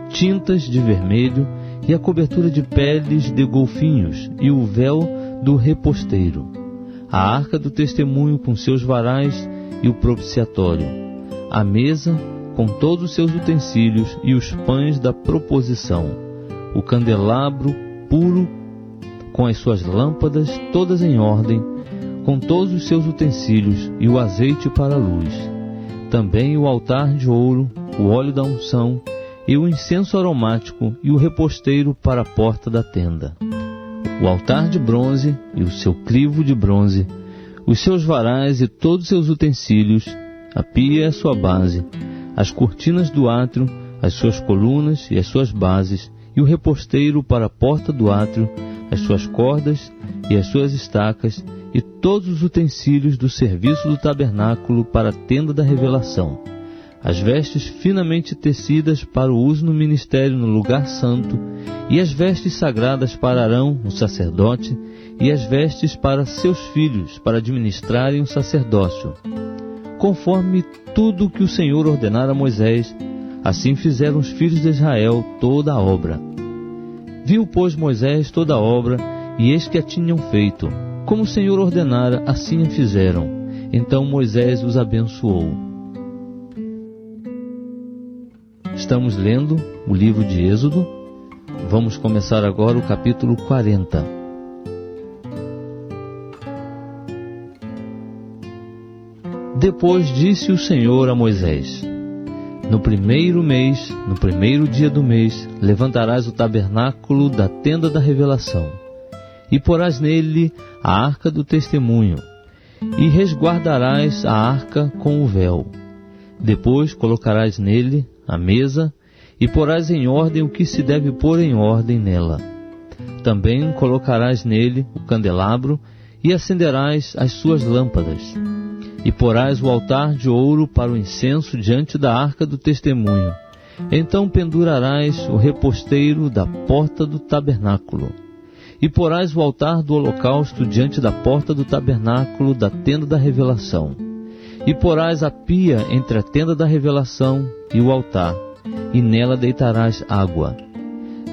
tintas de vermelho, e a cobertura de peles de golfinhos, e o véu do reposteiro, a arca do testemunho com seus varais e o propiciatório, a mesa com todos os seus utensílios e os pães da proposição, o candelabro puro com as suas lâmpadas todas em ordem, com todos os seus utensílios e o azeite para a luz, também o altar de ouro, o óleo da unção e o incenso aromático e o reposteiro para a porta da tenda, o altar de bronze e o seu crivo de bronze, os seus varais e todos os seus utensílios, a pia e a sua base, as cortinas do átrio, as suas colunas e as suas bases, e o reposteiro para a porta do átrio, as suas cordas e as suas estacas, e todos os utensílios do serviço do tabernáculo para a tenda da revelação, as vestes finamente tecidas para o uso no ministério no lugar santo, e as vestes sagradas para Arão, o sacerdote, e as vestes para seus filhos, para administrarem o sacerdócio. Conforme tudo o que o Senhor ordenara a Moisés, assim fizeram os filhos de Israel toda a obra. Viu, pois, Moisés toda a obra, e eis que a tinham feito. Como o Senhor ordenara, assim a fizeram. Então Moisés os abençoou. Estamos lendo o livro de Êxodo. Vamos começar agora o capítulo 40. Depois disse o Senhor a Moisés: No primeiro mês, no primeiro dia do mês, levantarás o tabernáculo da tenda da revelação, e porás nele a arca do testemunho, e resguardarás a arca com o véu. Depois colocarás nele a mesa, e porás em ordem o que se deve pôr em ordem nela. Também colocarás nele o candelabro, e acenderás as suas lâmpadas. E porás o altar de ouro para o incenso diante da arca do testemunho. Então pendurarás o reposteiro da porta do tabernáculo. E porás o altar do holocausto diante da porta do tabernáculo da tenda da revelação. E porás a pia entre a tenda da revelação e o altar, e nela deitarás água.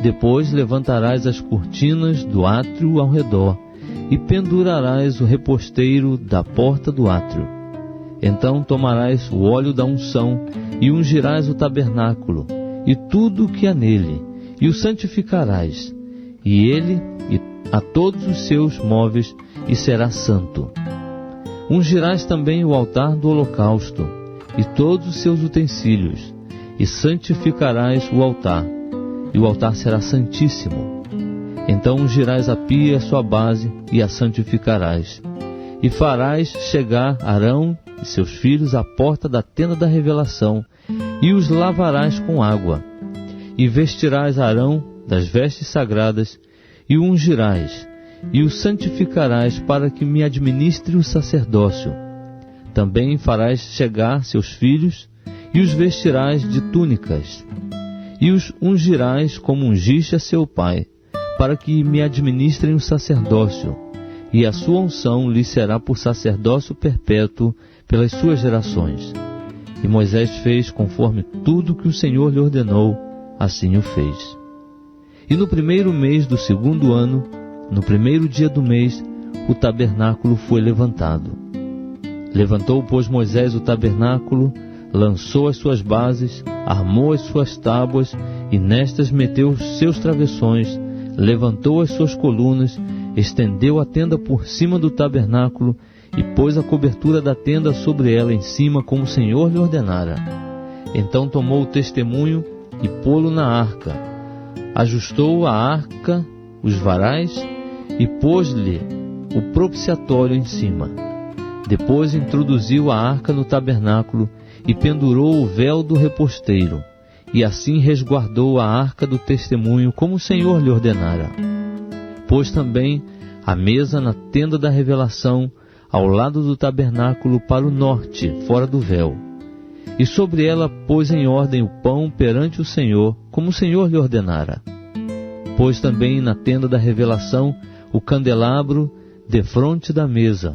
Depois levantarás as cortinas do átrio ao redor, e pendurarás o reposteiro da porta do átrio. Então tomarás o óleo da unção, e ungirás o tabernáculo, e tudo o que há nele, e o santificarás, e ele e a todos os seus móveis, e será santo. Ungirás também o altar do holocausto, e todos os seus utensílios, e santificarás o altar, e o altar será santíssimo. Então ungirás a pia e a sua base, e a santificarás. E farás chegar Arão e seus filhos à porta da tenda da revelação, e os lavarás com água. E vestirás Arão das vestes sagradas, e o ungirás, e o santificarás para que me administre o sacerdócio. Também farás chegar seus filhos, e os vestirás de túnicas, e os ungirás como ungiste a seu pai, para que me administrem o sacerdócio. e a sua unção lhe será por sacerdócio perpétuo pelas suas gerações. E Moisés fez conforme tudo que o Senhor lhe ordenou, assim o fez. E no primeiro mês do segundo ano, no primeiro dia do mês, o tabernáculo foi levantado. Levantou, pois, Moisés o tabernáculo, lançou as suas bases, armou as suas tábuas, e nestas meteu os seus travessões, levantou as suas colunas, estendeu a tenda por cima do tabernáculo, e pôs a cobertura da tenda sobre ela em cima, como o Senhor lhe ordenara. Então tomou o testemunho e pô-lo na arca. Ajustou a arca, os varais, e pôs-lhe o propiciatório em cima. Depois introduziu a arca no tabernáculo e pendurou o véu do reposteiro, e assim resguardou a arca do testemunho, como o Senhor lhe ordenara. Pôs também a mesa na tenda da revelação, ao lado do tabernáculo para o norte, fora do véu. E sobre ela pôs em ordem o pão perante o Senhor, como o Senhor lhe ordenara. Pôs também na tenda da revelação o candelabro defronte da mesa,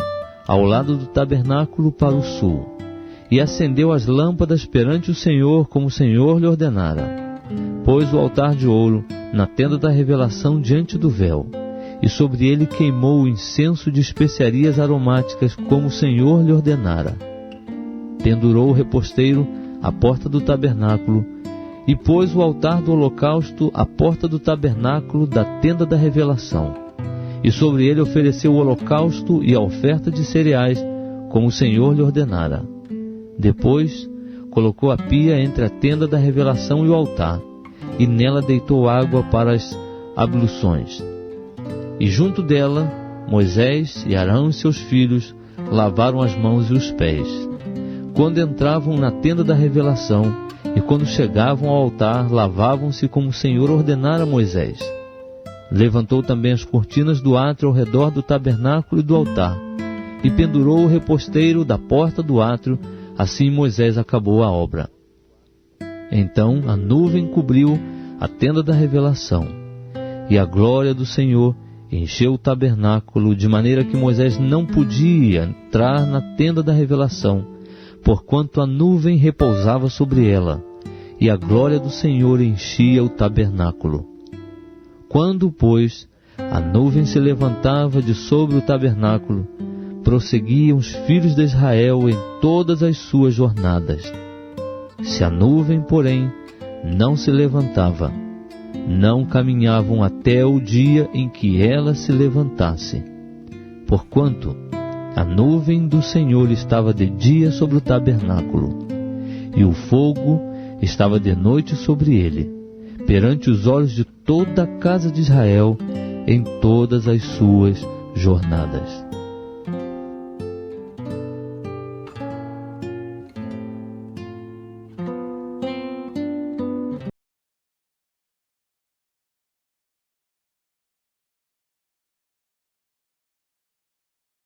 ao lado do tabernáculo para o sul. E acendeu as lâmpadas perante o Senhor, como o Senhor lhe ordenara. Pôs o altar de ouro na tenda da revelação diante do véu, e sobre ele queimou o incenso de especiarias aromáticas, como o Senhor lhe ordenara. Pendurou o reposteiro à porta do tabernáculo, e pôs o altar do holocausto à porta do tabernáculo da tenda da revelação. E sobre ele ofereceu o holocausto e a oferta de cereais, como o Senhor lhe ordenara. Depois colocou a pia entre a tenda da revelação e o altar, e nela deitou água para as abluções. E junto dela, Moisés e Arão e seus filhos lavaram as mãos e os pés, quando entravam na tenda da revelação, e quando chegavam ao altar, lavavam-se como o Senhor ordenara a Moisés. Levantou também as cortinas do átrio ao redor do tabernáculo e do altar, e pendurou o reposteiro da porta do átrio. Assim Moisés acabou a obra. Então a nuvem cobriu a tenda da revelação, e a glória do Senhor encheu o tabernáculo, de maneira que Moisés não podia entrar na tenda da revelação, porquanto a nuvem repousava sobre ela, e a glória do Senhor enchia o tabernáculo. Quando, pois, a nuvem se levantava de sobre o tabernáculo, prosseguiam os filhos de Israel em todas as suas jornadas. Se a nuvem, porém, não se levantava, não caminhavam até o dia em que ela se levantasse, porquanto a nuvem do Senhor estava de dia sobre o tabernáculo, e o fogo estava de noite sobre ele, perante os olhos de toda a casa de Israel em todas as suas jornadas.